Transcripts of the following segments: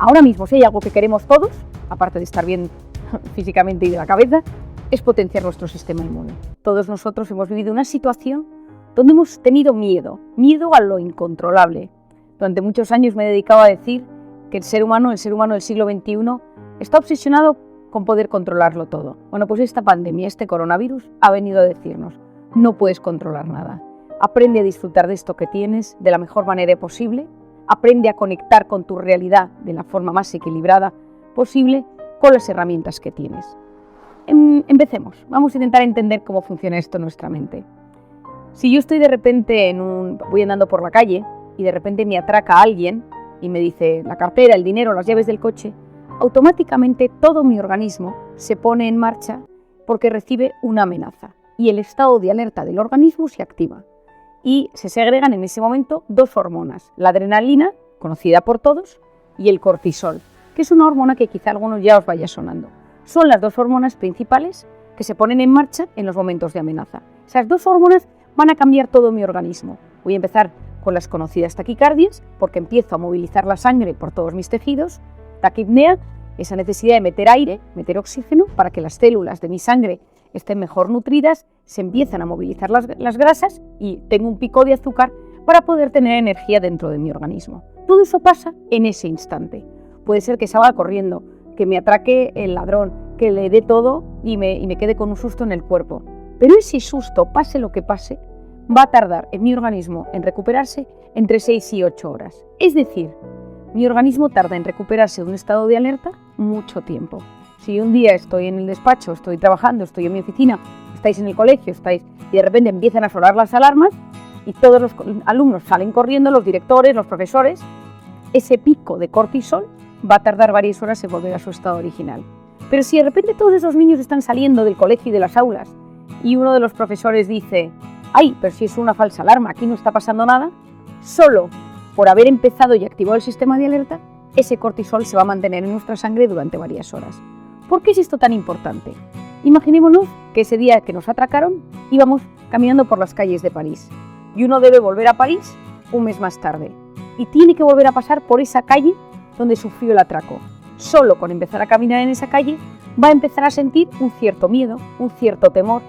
Ahora mismo, si hay algo que queremos todos, aparte de estar bien físicamente y de la cabeza, es potenciar nuestro sistema inmune. Todos nosotros hemos vivido una situación donde hemos tenido miedo a lo incontrolable. Durante muchos años me he dedicado a decir que el ser humano del siglo XXI, está obsesionado con poder controlarlo todo. Bueno, pues esta pandemia, este coronavirus, ha venido a decirnos, no puedes controlar nada. Aprende a disfrutar de esto que tienes de la mejor manera posible, aprende a conectar con tu realidad de la forma más equilibrada posible con las herramientas que tienes. Empecemos, vamos a intentar entender cómo funciona esto en nuestra mente. Si yo estoy de repente voy andando por la calle y de repente me atraca alguien y me dice la cartera, el dinero, las llaves del coche, automáticamente todo mi organismo se pone en marcha porque recibe una amenaza y el estado de alerta del organismo se activa y se segregan en ese momento dos hormonas, la adrenalina, conocida por todos, y el cortisol, que es una hormona que quizá a algunos ya os vaya sonando. Son las dos hormonas principales que se ponen en marcha en los momentos de amenaza. Esas dos hormonas van a cambiar todo mi organismo. Voy a empezar con las conocidas taquicardias, porque empiezo a movilizar la sangre por todos mis tejidos, taquipnea, esa necesidad de meter aire, meter oxígeno, para que las células de mi sangre estén mejor nutridas, se empiezan a movilizar las grasas y tengo un pico de azúcar para poder tener energía dentro de mi organismo. Todo eso pasa en ese instante. Puede ser que salga corriendo, que me atraque el ladrón, que le dé todo y me quede con un susto en el cuerpo. Pero ese susto, pase lo que pase, va a tardar en mi organismo en recuperarse entre 6 y 8 horas. Es decir, mi organismo tarda en recuperarse de un estado de alerta mucho tiempo. Si un día estoy en el despacho, estoy trabajando, estoy en mi oficina, estáis en el colegio, y de repente empiezan a sonar las alarmas y todos los alumnos salen corriendo, los directores, los profesores, ese pico de cortisol va a tardar varias horas en volver a su estado original. Pero si de repente todos esos niños están saliendo del colegio y de las aulas y uno de los profesores dice, ¡ay, pero si es una falsa alarma, aquí no está pasando nada!, solo por haber empezado y activado el sistema de alerta, ese cortisol se va a mantener en nuestra sangre durante varias horas. ¿Por qué es esto tan importante? Imaginémonos que ese día que nos atracaron íbamos caminando por las calles de París y uno debe volver a París un mes más tarde y tiene que volver a pasar por esa calle donde sufrió el atraco. Solo con empezar a caminar en esa calle va a empezar a sentir un cierto miedo, un cierto temor,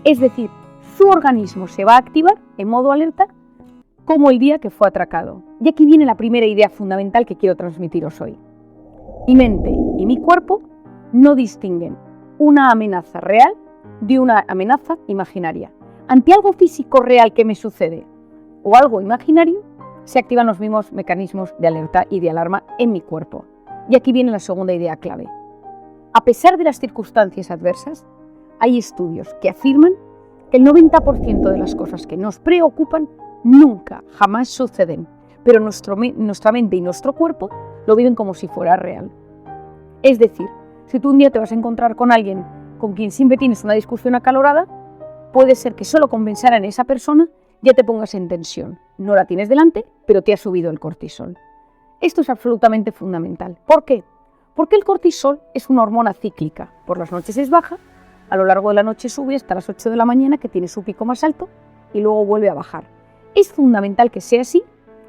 es decir, su organismo se va a activar en modo alerta como el día que fue atracado. Y aquí viene la primera idea fundamental que quiero transmitiros hoy. Mi mente y mi cuerpo no distinguen una amenaza real de una amenaza imaginaria. Ante algo físico real que me sucede o algo imaginario, se activan los mismos mecanismos de alerta y de alarma en mi cuerpo. Y aquí viene la segunda idea clave. A pesar de las circunstancias adversas, hay estudios que afirman que el 90% de las cosas que nos preocupan nunca, jamás suceden, pero nuestra mente y nuestro cuerpo lo viven como si fuera real. Es decir, si tú un día te vas a encontrar con alguien con quien siempre tienes una discusión acalorada, puede ser que solo con pensar en esa persona ya te pongas en tensión. No la tienes delante, pero te ha subido el cortisol. Esto es absolutamente fundamental. ¿Por qué? Porque el cortisol es una hormona cíclica. Por las noches es baja, a lo largo de la noche sube hasta las 8 de la mañana, que tiene su pico más alto, y luego vuelve a bajar. Es fundamental que sea así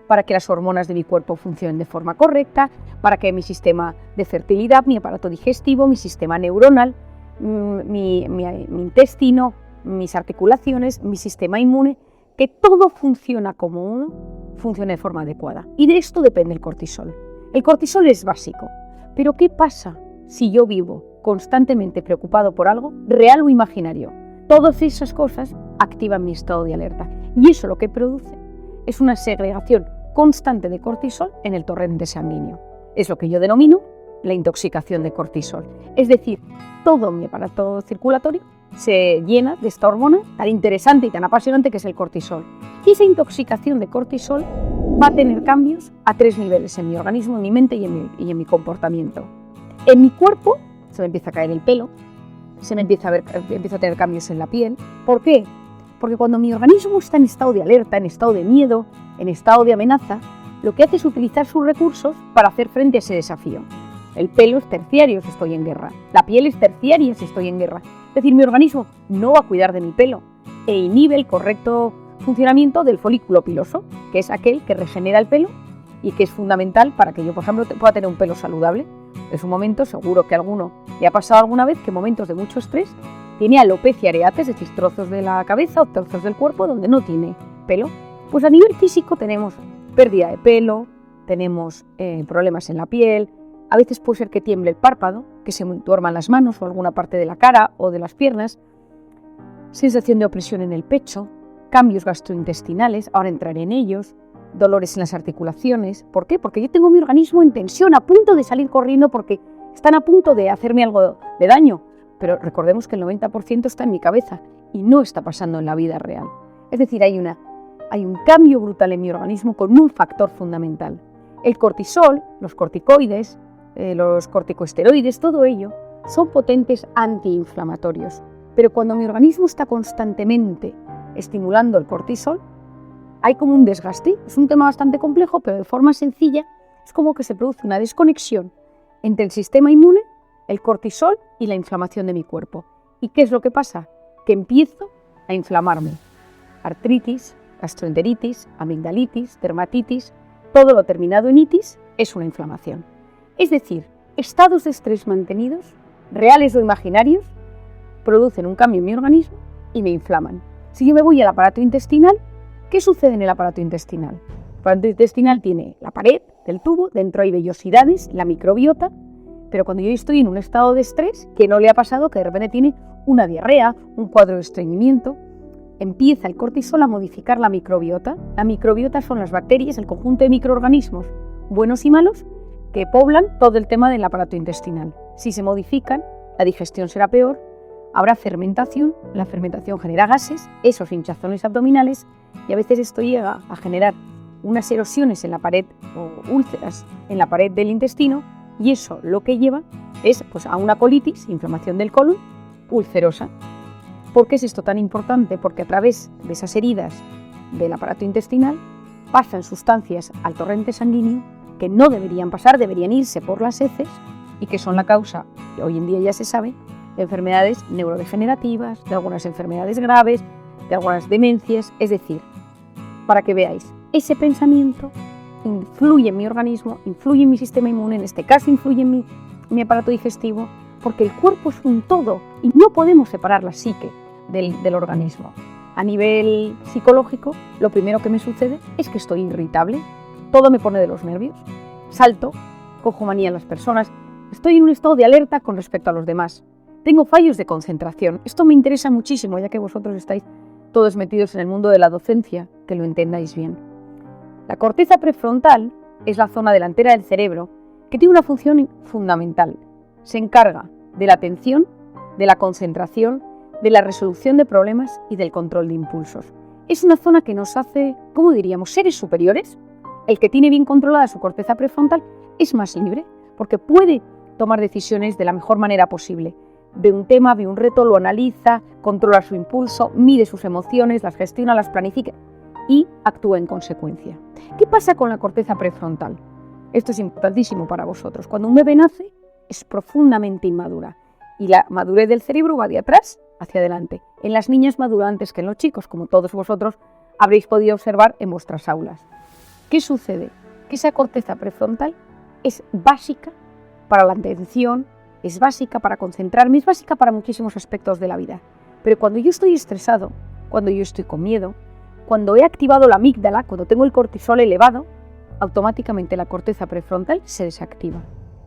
para que las hormonas de mi cuerpo funcionen de forma correcta, para que mi sistema de fertilidad, mi aparato digestivo, mi sistema neuronal, mi intestino, mis articulaciones, mi sistema inmune, que todo funciona como uno, funcione de forma adecuada. Y de esto depende el cortisol. El cortisol es básico. Pero ¿qué pasa si yo vivo constantemente preocupado por algo, real o imaginario? Todas esas cosas activan mi estado de alerta. Y eso lo que produce es una segregación constante de cortisol en el torrente sanguíneo. Es lo que yo denomino la intoxicación de cortisol. Es decir, todo mi aparato circulatorio se llena de esta hormona tan interesante y tan apasionante que es el cortisol. Y esa intoxicación de cortisol va a tener cambios a 3 niveles en mi organismo, en mi mente y en mi comportamiento. En mi cuerpo se me empieza a caer el pelo, empiezo a tener cambios en la piel. ¿Por qué? Porque cuando mi organismo está en estado de alerta, en estado de miedo, en estado de amenaza, lo que hace es utilizar sus recursos para hacer frente a ese desafío. El pelo es terciario si estoy en guerra, la piel es terciaria si estoy en guerra. Es decir, mi organismo no va a cuidar de mi pelo e inhibe el correcto funcionamiento del folículo piloso, que es aquel que regenera el pelo y que es fundamental para que yo, por ejemplo, pueda tener un pelo saludable. Es un momento, seguro que a alguno le ha pasado alguna vez, que en momentos de mucho estrés tiene alopecia areata, es decir, trozos de la cabeza o trozos del cuerpo donde no tiene pelo. Pues a nivel físico tenemos pérdida de pelo, tenemos problemas en la piel, a veces puede ser que tiemble el párpado, que se duerman las manos o alguna parte de la cara o de las piernas, sensación de opresión en el pecho, cambios gastrointestinales, ahora entraré en ellos, dolores en las articulaciones. ¿Por qué? Porque yo tengo mi organismo en tensión, a punto de salir corriendo porque están a punto de hacerme algo de daño. Pero recordemos que el 90% está en mi cabeza y no está pasando en la vida real. Es decir, hay un cambio brutal en mi organismo con un factor fundamental. El cortisol, los corticoides, los corticosteroides, todo ello son potentes antiinflamatorios. Pero cuando mi organismo está constantemente estimulando el cortisol, hay como un desgaste. Es un tema bastante complejo, pero de forma sencilla es como que se produce una desconexión entre el sistema inmune, el cortisol y la inflamación de mi cuerpo. ¿Y qué es lo que pasa? Que empiezo a inflamarme. Artritis, gastroenteritis, amigdalitis, dermatitis, todo lo terminado en itis es una inflamación. Es decir, estados de estrés mantenidos, reales o imaginarios, producen un cambio en mi organismo y me inflaman. Si yo me voy al aparato intestinal, ¿qué sucede en el aparato intestinal? El aparato intestinal tiene la pared del tubo, dentro hay vellosidades, la microbiota, pero cuando yo estoy en un estado de estrés, ¿qué no le ha pasado? Que de repente tiene una diarrea, un cuadro de estreñimiento, empieza el cortisol a modificar la microbiota. La microbiota son las bacterias, el conjunto de microorganismos buenos y malos que poblan todo el tema del aparato intestinal. Si se modifican, la digestión será peor, habrá fermentación, la fermentación genera gases, esos hinchazones abdominales, y a veces esto llega a generar unas erosiones en la pared o úlceras en la pared del intestino, y eso lo que lleva es pues, a una colitis, inflamación del colon, ulcerosa. ¿Por qué es esto tan importante? Porque a través de esas heridas del aparato intestinal pasan sustancias al torrente sanguíneo que no deberían pasar, deberían irse por las heces y que son la causa, que hoy en día ya se sabe, de enfermedades neurodegenerativas, de algunas enfermedades graves, de algunas demencias. Es decir, para que veáis, ese pensamiento influye en mi organismo, influye en mi sistema inmune, en este caso influye en mi aparato digestivo, porque el cuerpo es un todo y no podemos separar la psique del organismo. A nivel psicológico, lo primero que me sucede es que estoy irritable, todo me pone de los nervios, salto, cojo manía a las personas, estoy en un estado de alerta con respecto a los demás. Tengo fallos de concentración. Esto me interesa muchísimo, ya que vosotros estáis todos metidos en el mundo de la docencia, que lo entendáis bien. La corteza prefrontal es la zona delantera del cerebro que tiene una función fundamental. Se encarga de la atención, de la concentración, de la resolución de problemas y del control de impulsos. Es una zona que nos hace, ¿cómo diríamos?, seres superiores. El que tiene bien controlada su corteza prefrontal es más libre, porque puede tomar decisiones de la mejor manera posible. Ve un tema, ve un reto, lo analiza, controla su impulso, mide sus emociones, las gestiona, las planifica y actúa en consecuencia. ¿Qué pasa con la corteza prefrontal? Esto es importantísimo para vosotros. Cuando un bebé nace, es profundamente inmadura y la madurez del cerebro va de atrás hacia adelante. En las niñas madura antes que en los chicos, como todos vosotros habréis podido observar en vuestras aulas. ¿Qué sucede? Que esa corteza prefrontal es básica para la atención, es básica para concentrarme, es básica para muchísimos aspectos de la vida. Pero cuando yo estoy estresado, cuando yo estoy con miedo, cuando he activado la amígdala, cuando tengo el cortisol elevado, automáticamente la corteza prefrontal se desactiva.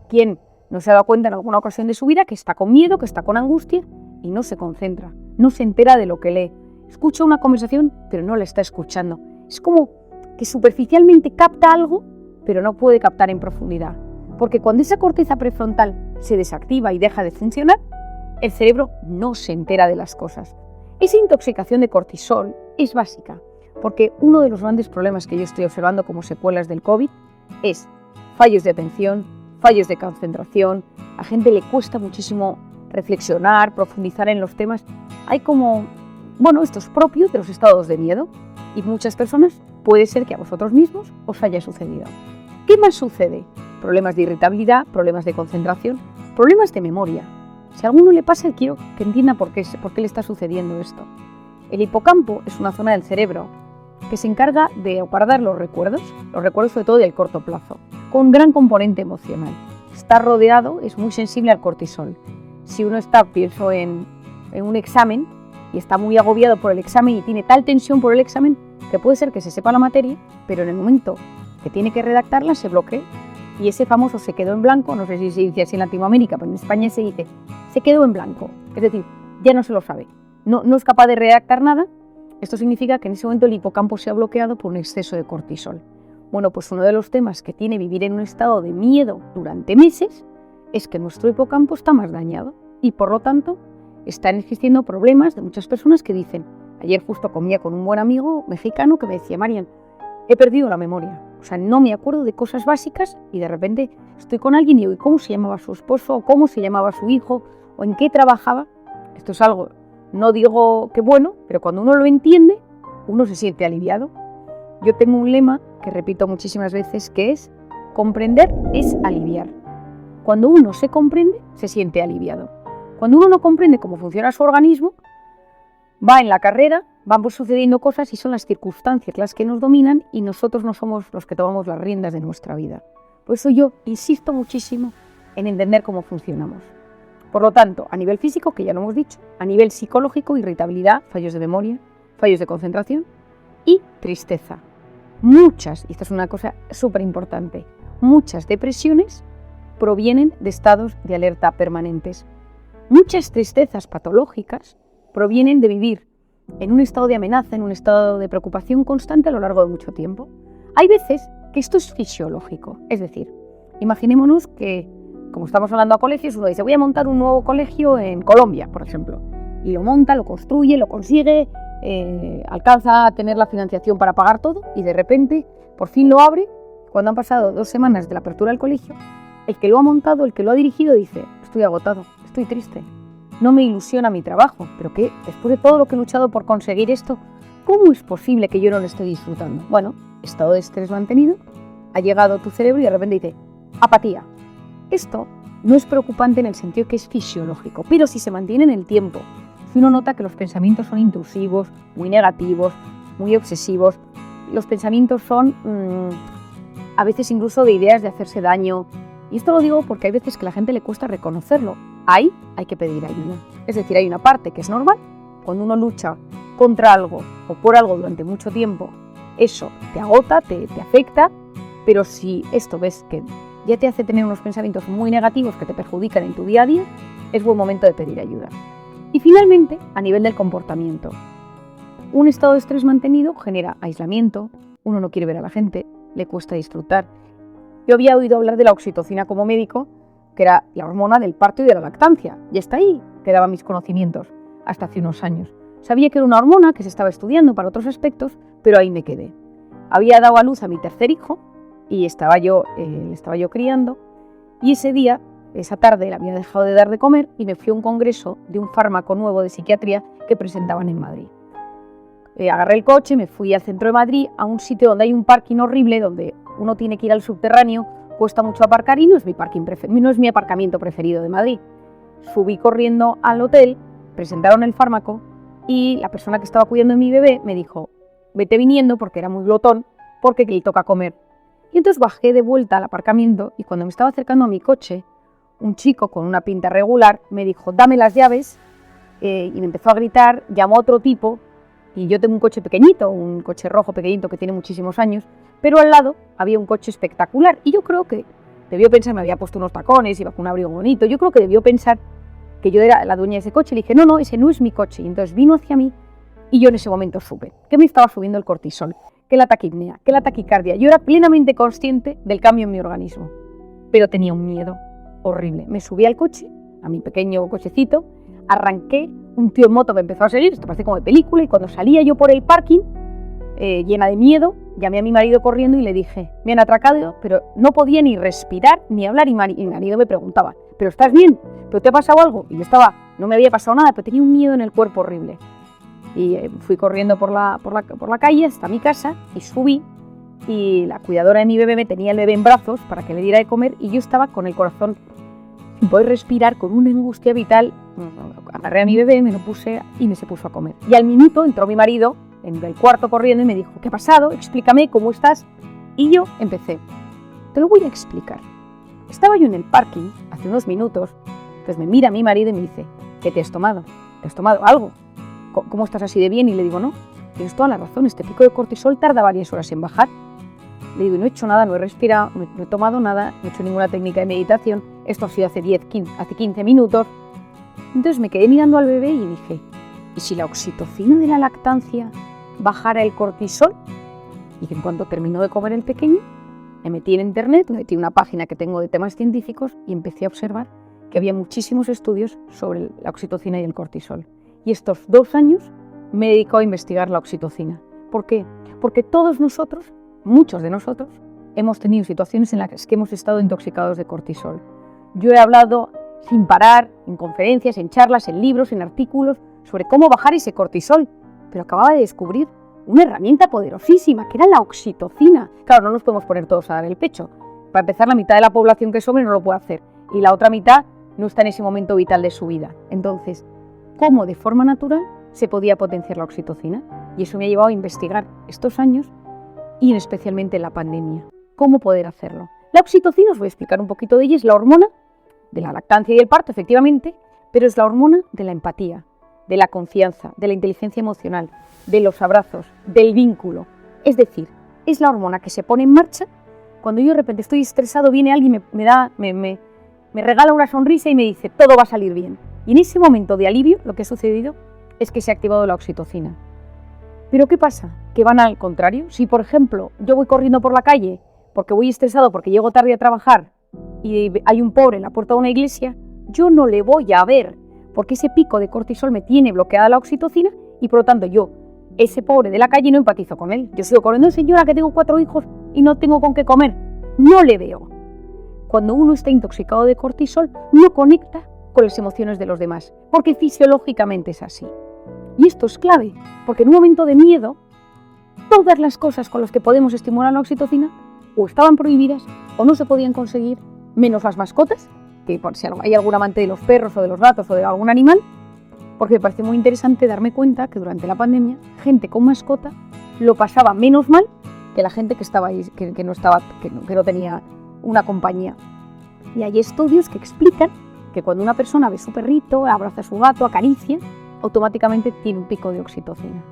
¿Quién no se ha dado cuenta en alguna ocasión de su vida que está con miedo, que está con angustia y no se concentra, no se entera de lo que lee? Escucha una conversación, pero no la está escuchando. Es como que superficialmente capta algo, pero no puede captar en profundidad. Porque cuando esa corteza prefrontal se desactiva y deja de funcionar, el cerebro no se entera de las cosas. Esa intoxicación de cortisol es básica, porque uno de los grandes problemas que yo estoy observando como secuelas del COVID es fallos de atención, fallos de concentración, a gente le cuesta muchísimo reflexionar, profundizar en los temas. Hay como, esto es propio de los estados de miedo y muchas personas puede ser que a vosotros mismos os haya sucedido. ¿Qué más sucede? Problemas de irritabilidad, problemas de concentración, problemas de memoria. Si a alguno le pasa, quiero que entienda por qué le está sucediendo esto. El hipocampo es una zona del cerebro que se encarga de guardar los recuerdos sobre todo del corto plazo, con un gran componente emocional. Está rodeado, es muy sensible al cortisol. Si uno está, pienso en un examen, y está muy agobiado por el examen y tiene tal tensión por el examen, que puede ser que se sepa la materia, pero en el momento que tiene que redactarla se bloquea. Y ese famoso se quedó en blanco, no sé si se dice así en Latinoamérica, pero en España se dice se quedó en blanco, es decir, ya no se lo sabe, no es capaz de redactar nada. Esto significa que en ese momento el hipocampo se ha bloqueado por un exceso de cortisol. Bueno, pues uno de los temas que tiene vivir en un estado de miedo durante meses es que nuestro hipocampo está más dañado y por lo tanto están existiendo problemas de muchas personas que dicen, ayer justo comía con un buen amigo mexicano que me decía, Marian, he perdido la memoria, o sea, no me acuerdo de cosas básicas y de repente estoy con alguien y digo, ¿cómo se llamaba su esposo? ¿O cómo se llamaba su hijo? ¿O en qué trabajaba? Esto es algo, no digo que bueno, pero cuando uno lo entiende, uno se siente aliviado. Yo tengo un lema que repito muchísimas veces que es, comprender es aliviar. Cuando uno se comprende, se siente aliviado. Cuando uno no comprende cómo funciona su organismo, va en la carrera, van sucediendo cosas y son las circunstancias las que nos dominan y nosotros no somos los que tomamos las riendas de nuestra vida. Por eso yo insisto muchísimo en entender cómo funcionamos. Por lo tanto, a nivel físico, que ya lo hemos dicho, a nivel psicológico, irritabilidad, fallos de memoria, fallos de concentración y tristeza. Muchas, y esta es una cosa súper importante, muchas depresiones provienen de estados de alerta permanentes. Muchas tristezas patológicas provienen de vivir en un estado de amenaza, en un estado de preocupación constante a lo largo de mucho tiempo. Hay veces que esto es fisiológico, es decir, imaginémonos que, como estamos hablando a colegios, uno dice, voy a montar un nuevo colegio en Colombia, por ejemplo, y lo monta, lo construye, lo consigue, alcanza a tener la financiación para pagar todo y de repente, por fin lo abre. Cuando han pasado 2 semanas de la apertura del colegio, el que lo ha montado, el que lo ha dirigido, dice, estoy agotado, estoy triste, no me ilusiona mi trabajo, pero que después de todo lo que he luchado por conseguir esto, ¿cómo es posible que yo no lo esté disfrutando? Bueno, estado de estrés mantenido, ha llegado a tu cerebro y de repente dice, apatía. Esto no es preocupante en el sentido que es fisiológico, pero si se mantiene en el tiempo, si uno nota que los pensamientos son intrusivos, muy negativos, muy obsesivos, los pensamientos son a veces incluso de ideas de hacerse daño, y esto lo digo porque hay veces que a la gente le cuesta reconocerlo. Ahí hay que pedir ayuda. Es decir, hay una parte que es normal, cuando uno lucha contra algo o por algo durante mucho tiempo, eso te agota, te afecta, pero si esto ves que ya te hace tener unos pensamientos muy negativos que te perjudican en tu día a día, es buen momento de pedir ayuda. Y finalmente, a nivel del comportamiento, un estado de estrés mantenido genera aislamiento, uno no quiere ver a la gente, le cuesta disfrutar. Yo había oído hablar de la oxitocina como médico, que era la hormona del parto y de la lactancia, y hasta ahí quedaban mis conocimientos, hasta hace unos años. Sabía que era una hormona que se estaba estudiando para otros aspectos, pero ahí me quedé. Había dado a luz a mi tercer hijo y le estaba yo criando, y esa tarde le había dejado de dar de comer y me fui a un congreso de un fármaco nuevo de psiquiatría que presentaban en Madrid. Agarré el coche, me fui al centro de Madrid, a un sitio donde hay un parking horrible, donde uno tiene que ir al subterráneo, cuesta mucho aparcar y no es mi aparcamiento preferido de Madrid. Subí corriendo al hotel, presentaron el fármaco y la persona que estaba cuidando de mi bebé me dijo, vete viniendo porque era muy glotón, porque le toca comer. Y entonces bajé de vuelta al aparcamiento y cuando me estaba acercando a mi coche, un chico con una pinta regular me dijo, dame las llaves, y me empezó a gritar, llamó a otro tipo, y yo tengo un coche pequeñito, un coche rojo pequeñito que tiene muchísimos años, pero al lado había un coche espectacular y yo creo que debió pensar, me había puesto unos tacones, iba con un abrigo bonito, yo creo que debió pensar que yo era la dueña de ese coche. Le dije, no, ese no es mi coche. Y entonces vino hacia mí y yo en ese momento supe que me estaba subiendo el cortisol, que la taquipnea, que la taquicardia. Yo era plenamente consciente del cambio en mi organismo, pero tenía un miedo horrible. Me subí al coche, a mi pequeño cochecito, arranqué, un tío en moto me empezó a seguir, esto parece como de película, y cuando salía yo por el parking, llena de miedo, llamé a mi marido corriendo y le dije, me han atracado, pero no podía ni respirar ni hablar, y mi marido me preguntaba, ¿pero estás bien? ¿Pero te ha pasado algo? Y yo no me había pasado nada, pero tenía un miedo en el cuerpo horrible. Y fui corriendo por la calle hasta mi casa y subí, y la cuidadora de mi bebé me tenía el bebé en brazos para que le diera de comer, y yo estaba con el corazón sin poder respirar, con una angustia vital. Agarré a mi bebé, me lo puse y me se puso a comer. Y al minuto entró mi marido en el cuarto corriendo y me dijo, ¿qué ha pasado? Explícame, ¿cómo estás? Y yo empecé, te lo voy a explicar. Estaba yo en el parking hace unos minutos, entonces me mira mi marido y me dice, ¿qué te has tomado? ¿Te has tomado algo? ¿Cómo estás así de bien? Y le digo, no, tienes toda la razón, este pico de cortisol tarda varias horas en bajar. Le digo, no he hecho nada, no he respirado, no he tomado nada, no he hecho ninguna técnica de meditación, esto ha sido hace 15 minutos. Entonces me quedé mirando al bebé y dije, ¿y si la oxitocina de la lactancia bajara el cortisol? Y que en cuanto terminó de comer el pequeño, me metí en internet, me metí en una página que tengo de temas científicos y empecé a observar que había muchísimos estudios sobre la oxitocina y el cortisol. Y estos 2 años me he dedicado a investigar la oxitocina. ¿Por qué? Porque todos nosotros, muchos de nosotros, hemos tenido situaciones en las que hemos estado intoxicados de cortisol. Yo he hablado sin parar, en conferencias, en charlas, en libros, en artículos, sobre cómo bajar ese cortisol, pero acababa de descubrir una herramienta poderosísima, que era la oxitocina. Claro, no nos podemos poner todos a dar el pecho. Para empezar, la mitad de la población que es hombre no lo puede hacer, y la otra mitad no está en ese momento vital de su vida. Entonces, ¿cómo de forma natural se podía potenciar la oxitocina? Y eso me ha llevado a investigar estos años, y especialmente en la pandemia, cómo poder hacerlo. La oxitocina, os voy a explicar un poquito de ella, es la hormona de la lactancia y el parto, efectivamente, pero es la hormona de la empatía, de la confianza, de la inteligencia emocional, de los abrazos, del vínculo. Es decir, es la hormona que se pone en marcha cuando yo de repente estoy estresado, viene alguien, me regala una sonrisa y me dice, todo va a salir bien. Y en ese momento de alivio, lo que ha sucedido es que se ha activado la oxitocina. ¿Pero qué pasa? Que van al contrario. Si, por ejemplo, yo voy corriendo por la calle porque voy estresado, porque llego tarde a trabajar y hay un pobre en la puerta de una iglesia, yo no le voy a ver, porque ese pico de cortisol me tiene bloqueada la oxitocina y por lo tanto yo, ese pobre de la calle, no empatizo con él. Yo sigo corriendo, señora, que tengo 4 hijos y no tengo con qué comer. No le veo. Cuando uno está intoxicado de cortisol, no conecta con las emociones de los demás, porque fisiológicamente es así. Y esto es clave, porque en un momento de miedo, todas las cosas con las que podemos estimular la oxitocina o estaban prohibidas o no se podían conseguir, menos las mascotas, que por si hay algún amante de los perros o de los gatos o de algún animal, porque me parece muy interesante darme cuenta que durante la pandemia, gente con mascota lo pasaba menos mal que la gente que estaba ahí, que no tenía una compañía. Y hay estudios que explican que cuando una persona ve su perrito, abraza a su gato, acaricia, automáticamente tiene un pico de oxitocina.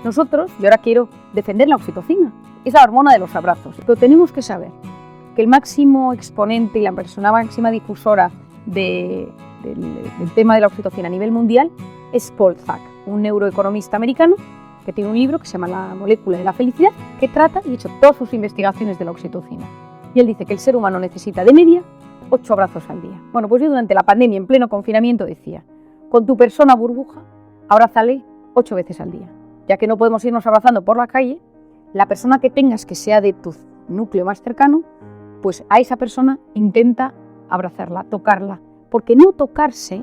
Nosotros, yo ahora quiero defender la oxitocina, es la hormona de los abrazos, pero tenemos que saber que el máximo exponente y la persona máxima difusora del tema de la oxitocina a nivel mundial es Paul Zak, un neuroeconomista americano que tiene un libro que se llama La molécula de la felicidad, que trata y ha hecho todas sus investigaciones de la oxitocina. Y él dice que el ser humano necesita de media 8 abrazos al día. Bueno, pues yo durante la pandemia, en pleno confinamiento, decía, con tu persona burbuja, abrázale 8 veces al día. Ya que no podemos irnos abrazando por la calle, la persona que tengas que sea de tu núcleo más cercano, pues a esa persona intenta abrazarla, tocarla, porque no tocarse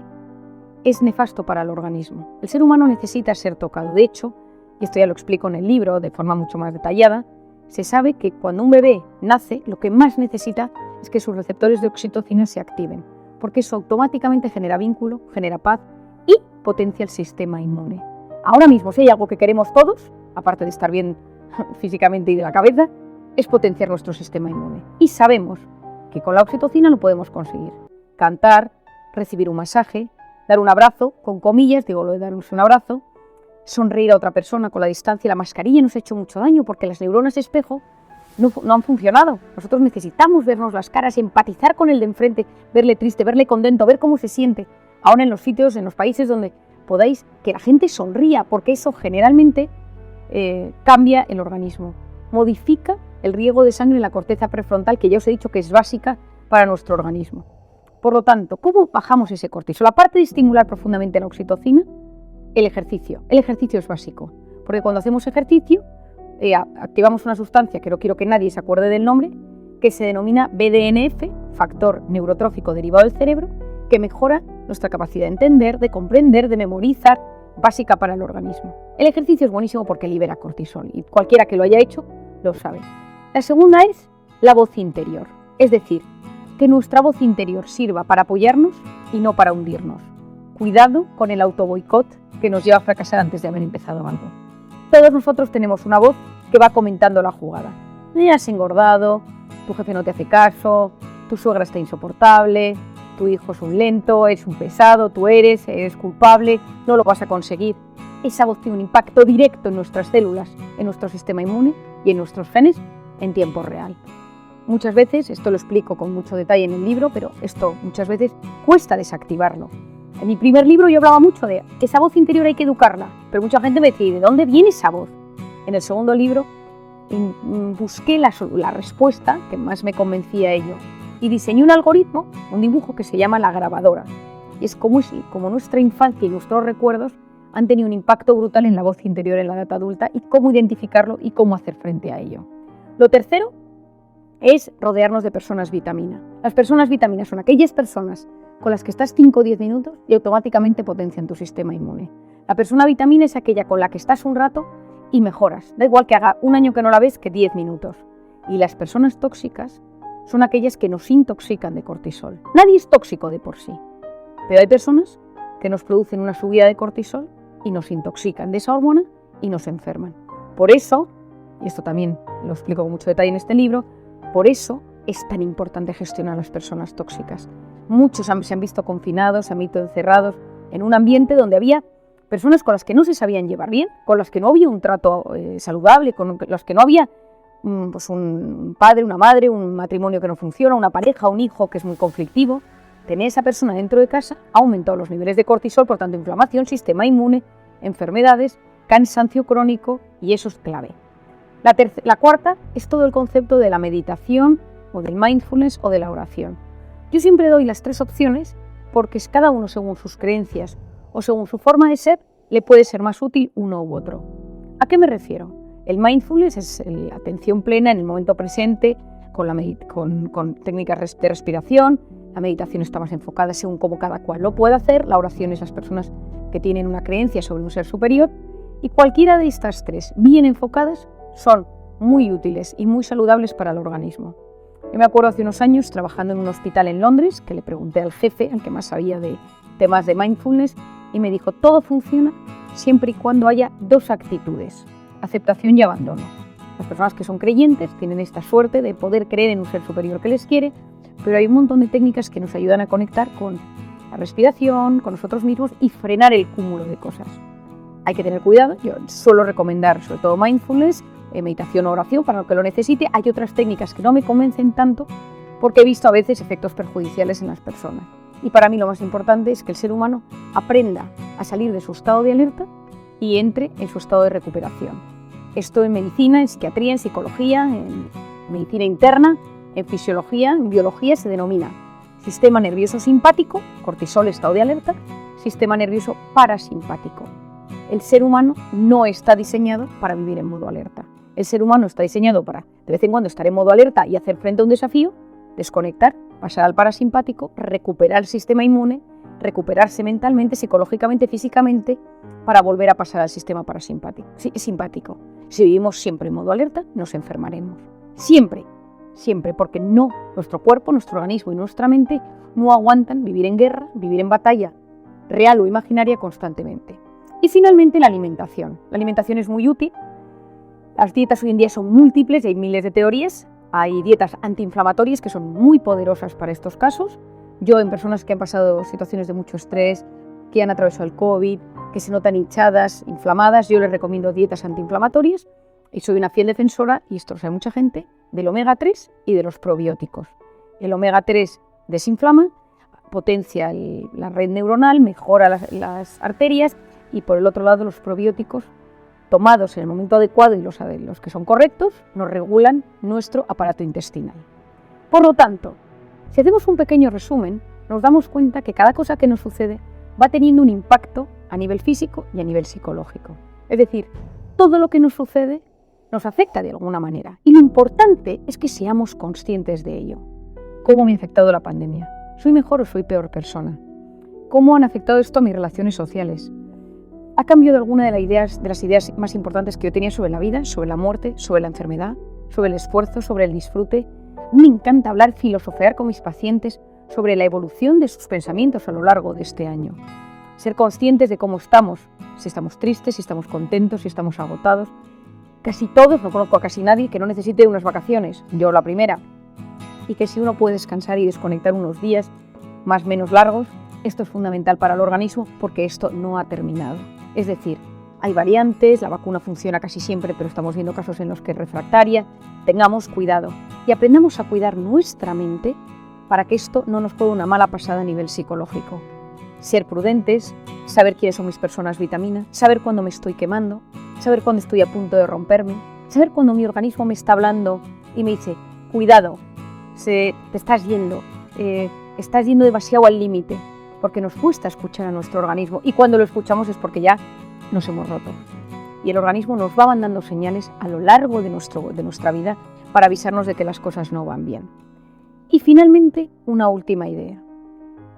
es nefasto para el organismo. El ser humano necesita ser tocado. De hecho, y esto ya lo explico en el libro de forma mucho más detallada, se sabe que cuando un bebé nace, lo que más necesita es que sus receptores de oxitocina se activen, porque eso automáticamente genera vínculo, genera paz y potencia el sistema inmune. Ahora mismo, si hay algo que queremos todos, aparte de estar bien físicamente y de la cabeza, es potenciar nuestro sistema inmune. Y sabemos que con la oxitocina lo podemos conseguir. Cantar, recibir un masaje, dar un abrazo, con comillas, digo lo de darnos un abrazo, sonreír a otra persona con la distancia. La mascarilla nos ha hecho mucho daño porque las neuronas espejo no han funcionado. Nosotros necesitamos vernos las caras, empatizar con el de enfrente, verle triste, verle contento, ver cómo se siente. Ahora en los sitios, en los países donde podáis, que la gente sonría, porque eso generalmente cambia el organismo, modifica el riego de sangre en la corteza prefrontal, que ya os he dicho que es básica para nuestro organismo. Por lo tanto, ¿cómo bajamos ese cortisol? Aparte de estimular profundamente la oxitocina, el ejercicio. El ejercicio es básico, porque cuando hacemos ejercicio activamos una sustancia que no quiero que nadie se acuerde del nombre, que se denomina BDNF, factor neurotrófico derivado del cerebro, que mejora nuestra capacidad de entender, de comprender, de memorizar, básica para el organismo. El ejercicio es buenísimo porque libera cortisol y cualquiera que lo haya hecho lo sabe. La segunda es la voz interior, es decir, que nuestra voz interior sirva para apoyarnos y no para hundirnos. Cuidado con el autoboicot que nos lleva a fracasar antes de haber empezado algo. todos nosotros tenemos una voz que va comentando la jugada. Has engordado, tu jefe no te hace caso, tu suegra está insoportable, tu hijo es un lento, es un pesado, tú eres culpable, no lo vas a conseguir. Esa voz tiene un impacto directo en nuestras células, en nuestro sistema inmune y en nuestros genes en tiempo real. Muchas veces, esto lo explico con mucho detalle en el libro, pero esto muchas veces cuesta desactivarlo. En mi primer libro yo hablaba mucho de que esa voz interior hay que educarla, pero mucha gente me decía, ¿de dónde viene esa voz? En el segundo libro busqué la respuesta que más me convencía a ello y diseñé un algoritmo, un dibujo que se llama la grabadora. Y es como nuestra infancia y nuestros recuerdos han tenido un impacto brutal en la voz interior en la edad adulta y cómo identificarlo y cómo hacer frente a ello. Lo tercero es rodearnos de personas vitamina. Las personas vitamina son aquellas personas con las que estás 5 o 10 minutos y automáticamente potencian tu sistema inmune. La persona vitamina es aquella con la que estás un rato y mejoras. Da igual que haga un año que no la ves que 10 minutos. Y las personas tóxicas son aquellas que nos intoxican de cortisol. Nadie es tóxico de por sí, pero hay personas que nos producen una subida de cortisol y nos intoxican de esa hormona y nos enferman. Por eso, y esto también lo explico con mucho detalle en este libro, por eso es tan importante gestionar a las personas tóxicas. Muchos se han visto confinados, se han visto encerrados en un ambiente donde había personas con las que no se sabían llevar bien, con las que no había un trato saludable, con las que no había pues un padre, una madre, un matrimonio que no funciona, una pareja, un hijo que es muy conflictivo. Tener esa persona dentro de casa ha aumentado los niveles de cortisol, por tanto inflamación, sistema inmune, enfermedades, cansancio crónico, y eso es clave. La cuarta es todo el concepto de la meditación o del mindfulness o de la oración. Yo siempre doy las 3 opciones porque cada uno según sus creencias o según su forma de ser le puede ser más útil uno u otro. ¿A qué me refiero? El mindfulness es la atención plena en el momento presente con técnicas de respiración. La meditación está más enfocada según cómo cada cual lo puede hacer. La oración es las personas que tienen una creencia sobre un ser superior. Y cualquiera de estas 3 bien enfocadas son muy útiles y muy saludables para el organismo. Yo me acuerdo hace unos años trabajando en un hospital en Londres que le pregunté al jefe, al que más sabía de temas de mindfulness, y me dijo, todo funciona siempre y cuando haya 2 actitudes, aceptación y abandono. Las personas que son creyentes tienen esta suerte de poder creer en un ser superior que les quiere, pero hay un montón de técnicas que nos ayudan a conectar con la respiración, con nosotros mismos y frenar el cúmulo de cosas. Hay que tener cuidado, yo suelo recomendar sobre todo mindfulness, meditación o oración para lo que lo necesite. Hay otras técnicas que no me convencen tanto porque he visto a veces efectos perjudiciales en las personas. Y para mí lo más importante es que el ser humano aprenda a salir de su estado de alerta y entre en su estado de recuperación. Esto en medicina, en psiquiatría, en psicología, en medicina interna, en fisiología, en biología se denomina sistema nervioso simpático, cortisol, estado de alerta, sistema nervioso parasimpático. El ser humano no está diseñado para vivir en modo alerta. El ser humano está diseñado para, de vez en cuando, estar en modo alerta y hacer frente a un desafío, desconectar, pasar al parasimpático, recuperar el sistema inmune, recuperarse mentalmente, psicológicamente, físicamente, para volver a pasar al sistema simpático. Si vivimos siempre en modo alerta, nos enfermaremos. Siempre, siempre, porque nuestro cuerpo, nuestro organismo y nuestra mente no aguantan vivir en guerra, vivir en batalla real o imaginaria constantemente. Y finalmente la alimentación. La alimentación es muy útil. Las dietas hoy en día son múltiples y hay miles de teorías. Hay dietas antiinflamatorias que son muy poderosas para estos casos. Yo, en personas que han pasado situaciones de mucho estrés, que han atravesado el COVID, que se notan hinchadas, inflamadas, yo les recomiendo dietas antiinflamatorias y soy una fiel defensora, y esto lo sabe mucha gente, del omega 3 y de los probióticos. El omega 3 desinflama, potencia la red neuronal, mejora las arterias, y por el otro lado los probióticos, tomados en el momento adecuado y los que son correctos, nos regulan nuestro aparato intestinal. Por lo tanto, si hacemos un pequeño resumen, nos damos cuenta que cada cosa que nos sucede va teniendo un impacto a nivel físico y a nivel psicológico. Es decir, todo lo que nos sucede nos afecta de alguna manera. Y lo importante es que seamos conscientes de ello. ¿Cómo me ha afectado la pandemia? ¿Soy mejor o soy peor persona? ¿Cómo han afectado esto a mis relaciones sociales? ¿Ha cambiado alguna de las ideas más importantes que yo tenía sobre la vida, sobre la muerte, sobre la enfermedad, sobre el esfuerzo, sobre el disfrute? Me encanta filosofear con mis pacientes sobre la evolución de sus pensamientos a lo largo de este año. ser conscientes de cómo estamos, si estamos tristes, si estamos contentos, si estamos agotados. Casi todos, no conozco a casi nadie que no necesite unas vacaciones, yo la primera, y que si uno puede descansar y desconectar unos días más o menos largos, esto es fundamental para el organismo porque esto no ha terminado. Es decir, hay variantes, la vacuna funciona casi siempre, pero estamos viendo casos en los que es refractaria. Tengamos cuidado y aprendamos a cuidar nuestra mente para que esto no nos juegue una mala pasada a nivel psicológico. Ser prudentes, saber quiénes son mis personas vitaminas, saber cuándo me estoy quemando, saber cuándo estoy a punto de romperme, saber cuándo mi organismo me está hablando y me dice, cuidado, te estás yendo demasiado al límite, porque nos cuesta escuchar a nuestro organismo y cuando lo escuchamos es porque ya nos hemos roto. Y el organismo nos va mandando señales a lo largo de nuestra vida para avisarnos de que las cosas no van bien. Y finalmente, una última idea.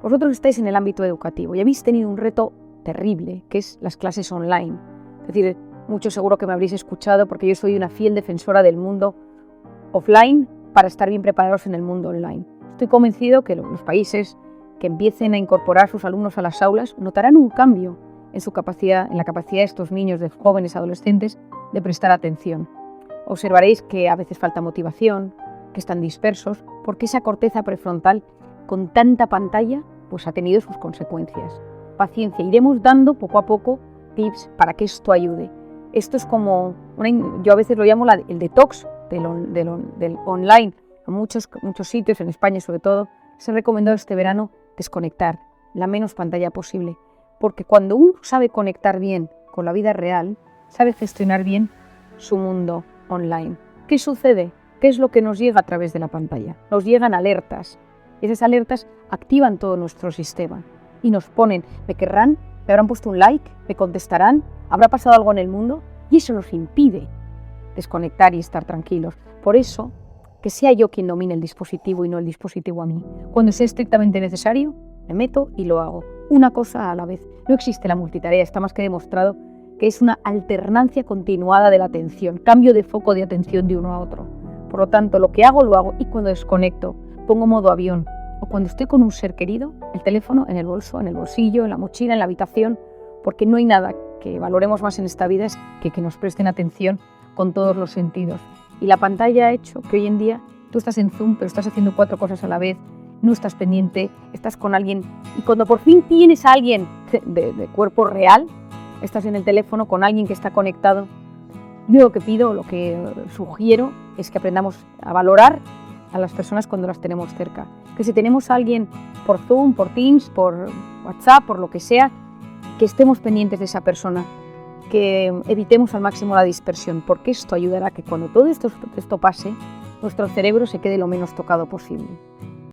Vosotros estáis en el ámbito educativo y habéis tenido un reto terrible, que es las clases online. Es decir, muchos seguro que me habréis escuchado porque yo soy una fiel defensora del mundo offline para estar bien preparados en el mundo online. Estoy convencido que los países que empiecen a incorporar a sus alumnos a las aulas notarán un cambio en la capacidad de estos niños, de jóvenes, adolescentes, de prestar atención. Observaréis que a veces falta motivación, que están dispersos, porque esa corteza prefrontal con tanta pantalla pues ha tenido sus consecuencias. Paciencia, iremos dando poco a poco tips para que esto ayude. Esto es como, yo a veces lo llamo el detox del online. En muchos sitios, en España sobre todo, se ha recomendado este verano desconectar, la menos pantalla posible. Porque cuando uno sabe conectar bien con la vida real, sabe gestionar bien su mundo online. ¿Qué sucede? ¿Qué es lo que nos llega a través de la pantalla? Nos llegan alertas. Y esas alertas activan todo nuestro sistema y nos ponen, me querrán, me habrán puesto un like, me contestarán, habrá pasado algo en el mundo y eso nos impide desconectar y estar tranquilos. Por eso, que sea yo quien domine el dispositivo y no el dispositivo a mí. Cuando sea estrictamente necesario, me meto y lo hago. Una cosa a la vez. No existe la multitarea, está más que demostrado que es una alternancia continuada de la atención, cambio de foco de atención de uno a otro. Por lo tanto, lo que hago, lo hago y cuando desconecto, pongo modo avión o cuando estoy con un ser querido, el teléfono en el bolso, en el bolsillo, en la mochila, en la habitación, porque no hay nada que valoremos más en esta vida que nos presten atención con todos los sentidos. Y la pantalla ha hecho que hoy en día tú estás en Zoom, pero estás haciendo 4 cosas a la vez, no estás pendiente, estás con alguien y cuando por fin tienes a alguien de cuerpo real, estás en el teléfono con alguien que está conectado. Yo lo que pido, lo que sugiero es que aprendamos a valorar a las personas cuando las tenemos cerca. Que si tenemos a alguien por Zoom, por Teams, por WhatsApp, por lo que sea, que estemos pendientes de esa persona, que evitemos al máximo la dispersión, porque esto ayudará a que cuando todo esto pase, nuestro cerebro se quede lo menos tocado posible.